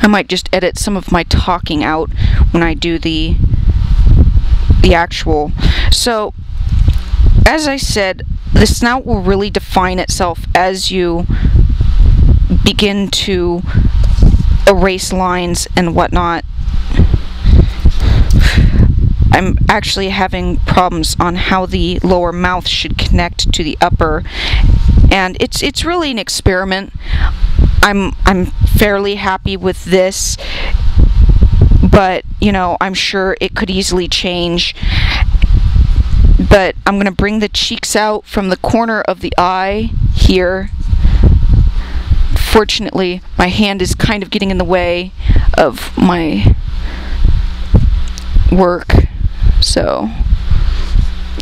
I might just edit some of my talking out when I do the actual. So, as I said, the snout will really define itself as you begin to erase lines and whatnot. I'm actually having problems on how the lower mouth should connect to the upper, and it's really an experiment. I'm fairly happy with this, but you know, I'm sure it could easily change. But I'm going to bring the cheeks out from the corner of the eye here. Fortunately, my hand is kind of getting in the way of my work. So,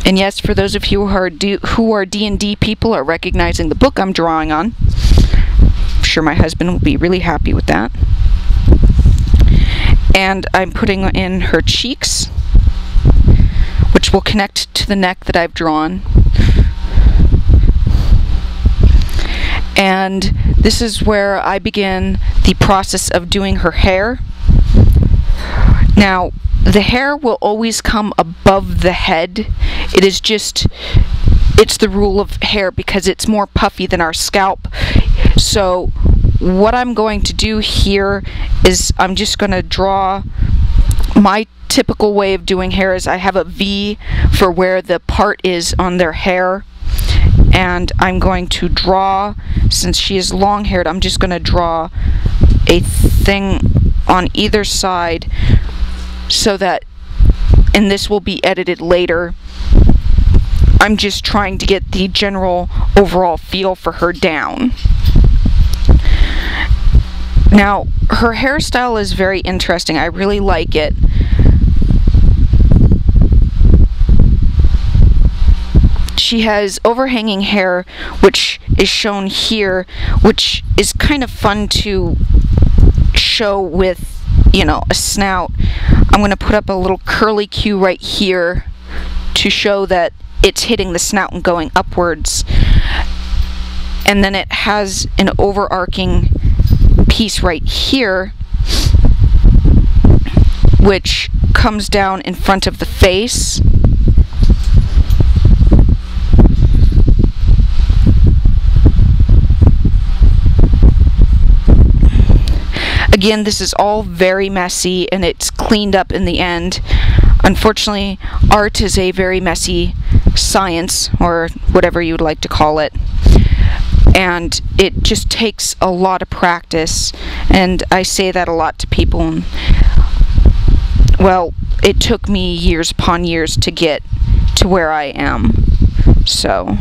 and yes, for those of you who are D&D people are recognizing the book I'm drawing on. I'm sure my husband will be really happy with that. And I'm putting in her cheeks, which will connect to the neck that I've drawn. And this is where I begin the process of doing her hair. Now, the hair will always come above the head. It's the rule of hair because it's more puffy than our scalp. So what I'm going to do here is I'm just going to draw my typical way of doing hair is I have a V for where the part is on their hair, and I'm going to draw, since she is long-haired, I'm just going to draw a thing on either side so that, and this will be edited later, I'm just trying to get the general overall feel for her down. Now, her hairstyle is very interesting. I really like it. She has overhanging hair, which is shown here, which is kind of fun to show with, you know, a snout. I'm going to put up a little curly cue right here to show that it's hitting the snout and going upwards. And then it has an overarching piece right here, which comes down in front of the face. Again, this is all very messy, and it's cleaned up in the end. Unfortunately, art is a very messy science, or whatever you would like to call it. And it just takes a lot of practice, and I say that a lot to people. Well, it took me years upon years to get to where I am. So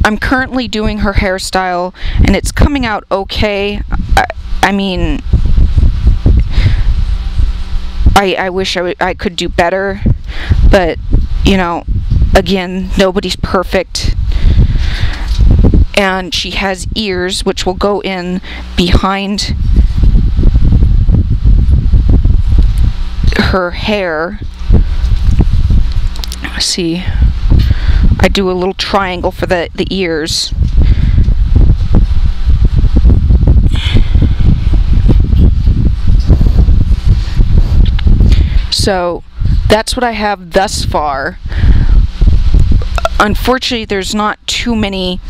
I'm currently doing her hairstyle, and it's coming out okay. I mean, I wish I could do better, but, you know, again, nobody's perfect. And she has ears, which will go in behind her hair. Let's see. I do a little triangle for the ears. So that's what I have thus far. Unfortunately, there's not too many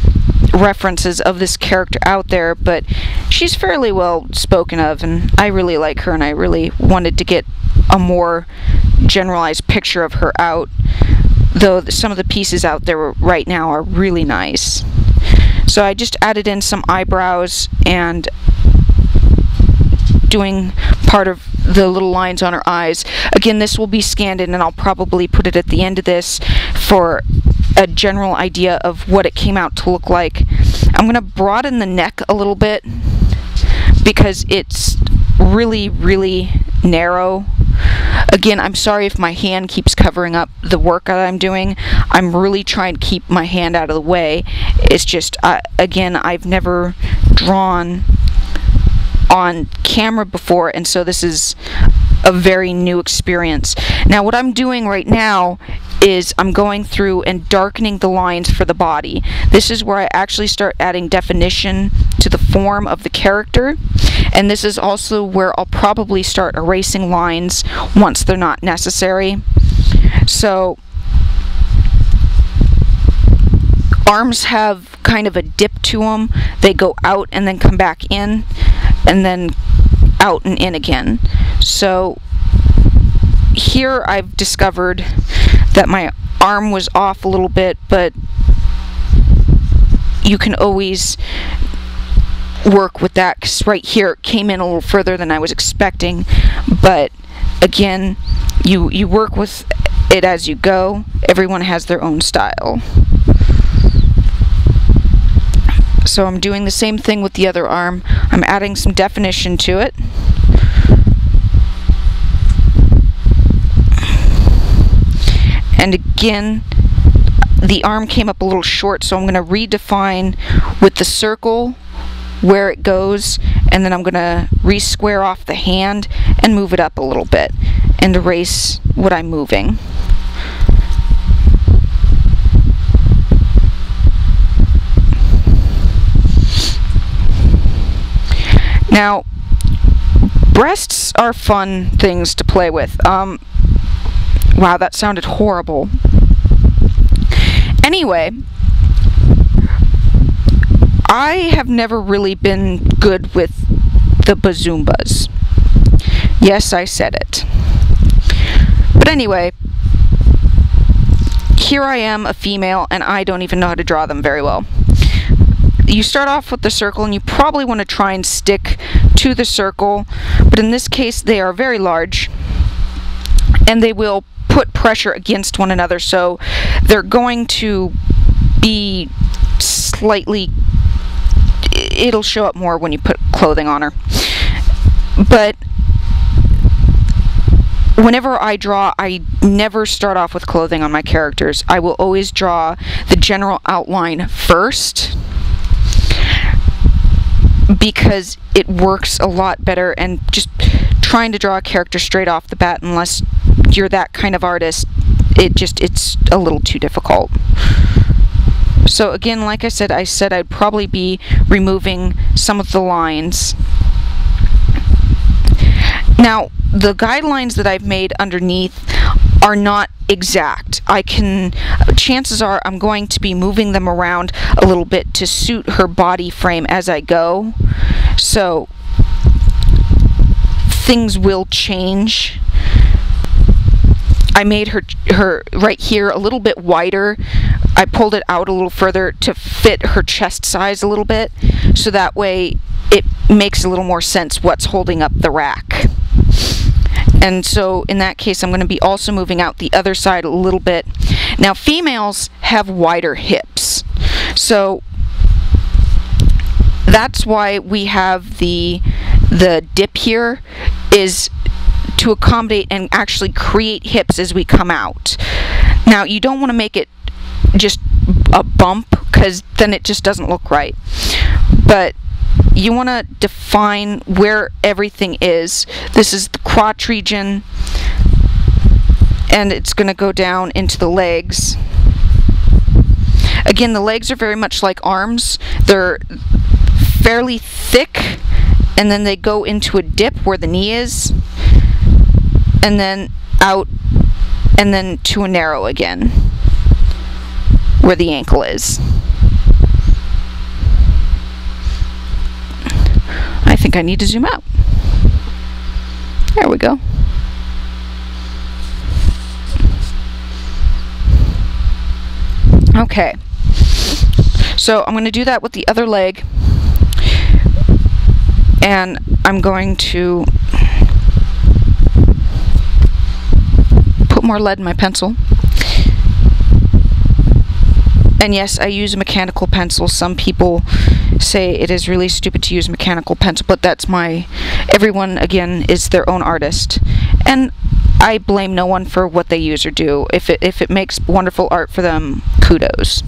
references of this character out there, but she's fairly well spoken of, and I really like her, and I really wanted to get a more generalized picture of her out, though some of the pieces out there right now are really nice. So I just added in some eyebrows and doing part of the little lines on her eyes. Again, this will be scanned in, and I'll probably put it at the end of this for a general idea of what it came out to look like. I'm going to broaden the neck a little bit because it's really, really narrow. Again, I'm sorry if my hand keeps covering up the work that I'm doing. I'm really trying to keep my hand out of the way. It's just, again, I've never drawn on camera before, and so this is a very new experience. Now, what I'm doing right now is I'm going through and darkening the lines for the body. This is where I actually start adding definition to the form of the character, and this is also where I'll probably start erasing lines once they're not necessary. So arms have kind of a dip to them. They go out and then come back in, and then out and in again. So here I've discovered that my arm was off a little bit, but you can always work with that, because right here it came in a little further than I was expecting. But again, you work with it as you go. Everyone has their own style. So I'm doing the same thing with the other arm. I'm adding some definition to it. And again, the arm came up a little short, so I'm going to redefine with the circle where it goes, and then I'm going to re-square off the hand and move it up a little bit and erase what I'm moving. Now, breasts are fun things to play with. Wow, that sounded horrible. Anyway, I have never really been good with the bazoombas. Yes, I said it. But anyway, here I am, a female, and I don't even know how to draw them very well. You start off with the circle, and you probably want to try and stick to the circle, but in this case they are very large, and they will put pressure against one another, so they're going to be slightly, it'll show up more when you put clothing on her. But whenever I draw, I never start off with clothing on my characters. I will always draw the general outline first, because it works a lot better, and just trying to draw a character straight off the bat, unless you're that kind of artist, it's a little too difficult. So again, like I said I'd probably be removing some of the lines. Now, the guidelines that I've made underneath are not exact. Chances are I'm going to be moving them around a little bit to suit her body frame as I go. So things will change. I made her right here a little bit wider. I pulled it out a little further to fit her chest size a little bit, so that way it makes a little more sense what's holding up the rack. And so in that case, I'm going to be also moving out the other side a little bit. Now, females have wider hips, so that's why we have the dip here, is to accommodate and actually create hips as we come out. Now, you don't want to make it just a bump, because then it just doesn't look right. But you want to define where everything is. This is the crotch region, and it's going to go down into the legs. Again, the legs are very much like arms. They're fairly thick, and then they go into a dip where the knee is, and then out, and then to a narrow again where the ankle is. I think I need to zoom out. There we go. Okay, so I'm going to do that with the other leg, and I'm going to put more lead in my pencil. And yes, I use a mechanical pencil. Some people say it is really stupid to use a mechanical pencil, but that's everyone, again, is their own artist. And I blame no one for what they use or do. If it makes wonderful art for them, kudos.